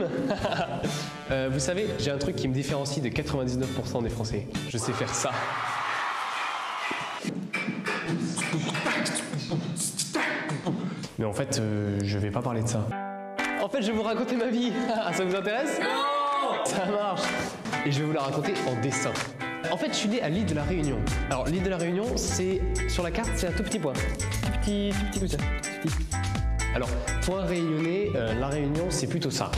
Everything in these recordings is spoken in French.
rime. Vous savez, j'ai un truc qui me différencie de 99% des Français. Je sais faire ça. Mais en fait, je vais pas parler de ça. En fait, je vais vous raconter ma vie. Ça vous intéresse? Non! Ça marche. Et je vais vous la raconter en dessin. En fait, je suis né à l'île de la Réunion. Alors, l'île de la Réunion, c'est sur la carte, c'est un tout petit point. Tout petit comme ça. Tout petit. Alors, pour un Réunionnais, la Réunion, c'est plutôt ça.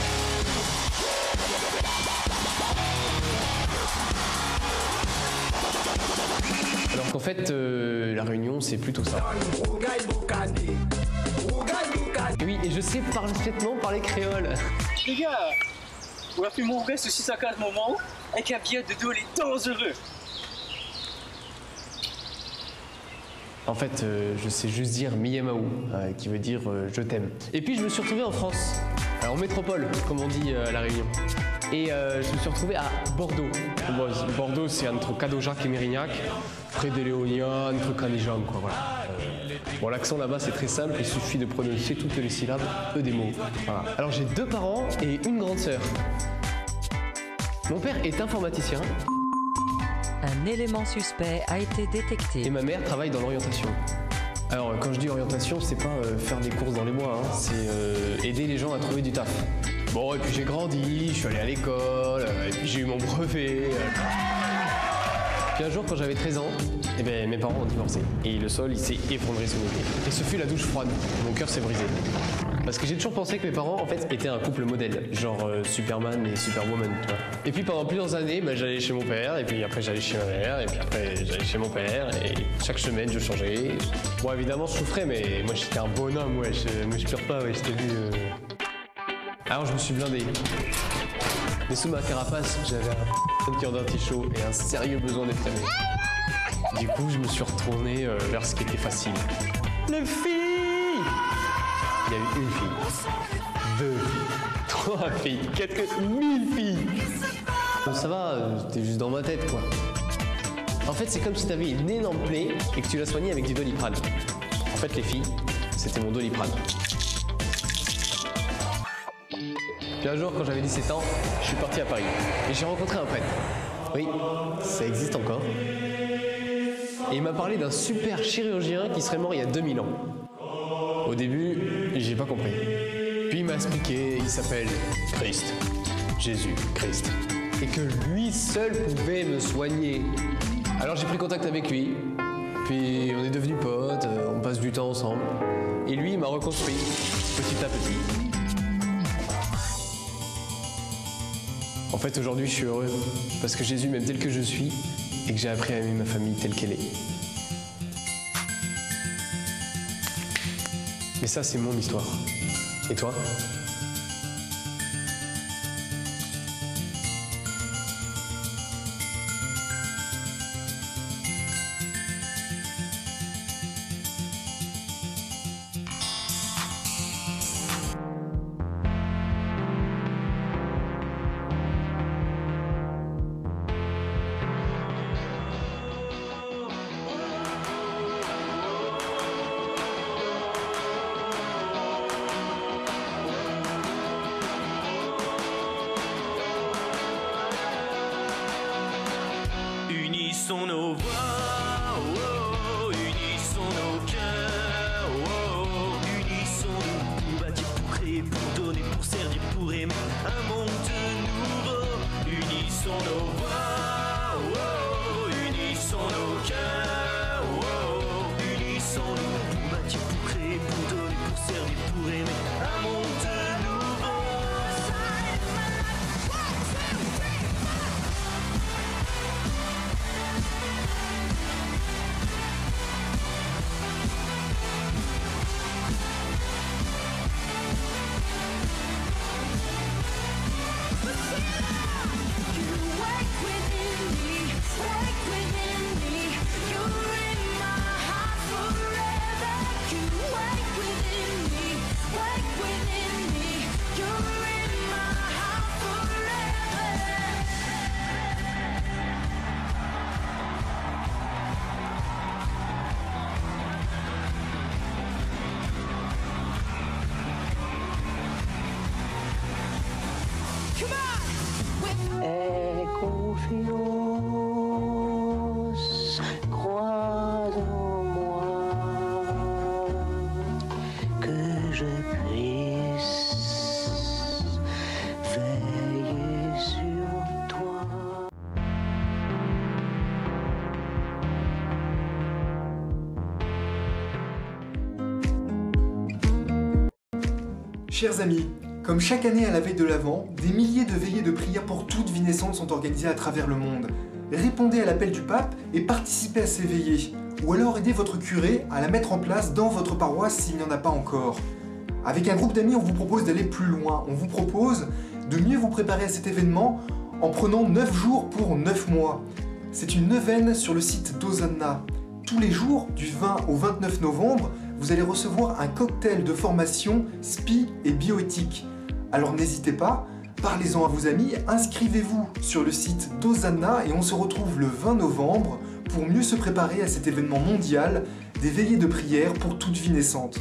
Alors qu'en fait, la Réunion, c'est plutôt ça. Et oui, et je sais parfaitement parler créole. Les gars, on a fait mon reste aussi à 4 moments avec un billet de 2 les dangereux. En fait, je sais juste dire Miyamaou, qui veut dire je t'aime. Et puis je me suis retrouvé en France, en métropole, comme on dit à La Réunion. Et je me suis retrouvé à Bordeaux. Bon, Bordeaux, c'est entre Cadojac et Mérignac, près des Léoniens, entre Canijang, quoi, voilà. Bon, l'accent là-bas, c'est très simple, il suffit de prononcer toutes les syllabes, des mots. Voilà. Alors j'ai 2 parents et une grande sœur. Mon père est informaticien. Un élément suspect a été détecté. Et ma mère travaille dans l'orientation. Alors quand je dis orientation, c'est pas faire des courses dans les bois, hein, c'est aider les gens à trouver du taf. Bon, et puis j'ai grandi, je suis allé à l'école, et puis j'ai eu mon brevet. Puis un jour, quand j'avais 13 ans, eh ben, mes parents ont divorcé. Et le sol, il s'est effondré sous mes pieds. Et ce fut la douche froide. Mon cœur s'est brisé. Parce que j'ai toujours pensé que mes parents, en fait, étaient un couple modèle. Genre Superman et Superwoman, tu vois. Et puis pendant plusieurs années, ben, j'allais chez mon père, et puis après j'allais chez ma mère, et puis après j'allais chez mon père, et chaque semaine je changeais. Bon, évidemment, je souffrais, mais moi j'étais un bonhomme, ouais. Moi je pleure pas, ouais, je t'ai vu. Alors je me suis blindé. Mais sous ma carapace, j'avais un cœur d'artichaut et un sérieux besoin d'être aimé. Du coup, je me suis retourné vers ce qui était facile. Les filles! Il y a eu une fille, 2 filles, 3 filles, 4, 1000 filles! Bon, ça va, t'es juste dans ma tête, quoi. En fait, c'est comme si t'avais une énorme plaie et que tu la soignais avec du Doliprane. En fait, les filles, c'était mon Doliprane. Puis un jour, quand j'avais 17 ans, je suis parti à Paris et j'ai rencontré un prêtre. Oui, ça existe encore. Et il m'a parlé d'un super chirurgien qui serait mort il y a 2000 ans. Au début, j'ai pas compris. Puis il m'a expliqué, il s'appelle Christ, Jésus Christ, et que lui seul pouvait me soigner. Alors j'ai pris contact avec lui, puis on est devenus potes, on passe du temps ensemble. Et lui, il m'a reconstruit, petit à petit. En fait, aujourd'hui, je suis heureux parce que Jésus m'aime tel que je suis et que j'ai appris à aimer ma famille telle qu'elle est. Mais ça, c'est mon histoire. Et toi ? Unissons nos voix, oh, oh, unissons nos cœurs, oh, oh, unissons-nous pour bâtir, pour créer, pour donner, pour servir, pour aimer un monde nouveau. Unissons nos voix, oh, oh, unissons nos cœurs, oh, oh, unissons-nous pour bâtir, pour créer, pour donner, pour servir, pour aimer un monde nouveau. Chers amis, comme chaque année à la veille de l'Avent, des milliers de veillées de prière pour toute vie naissante sont organisées à travers le monde. Répondez à l'appel du pape et participez à ces veillées, ou alors aidez votre curé à la mettre en place dans votre paroisse s'il n'y en a pas encore. Avec un groupe d'amis, on vous propose d'aller plus loin, on vous propose de mieux vous préparer à cet événement en prenant 9 jours pour 9 mois. C'est une neuvaine sur le site d'Hosanna. Tous les jours, du 20 au 29 novembre, vous allez recevoir un cocktail de formation SPI et bioéthique. Alors n'hésitez pas, parlez-en à vos amis, inscrivez-vous sur le site d'Hosanna et on se retrouve le 20 novembre pour mieux se préparer à cet événement mondial des veillées de prière pour toute vie naissante.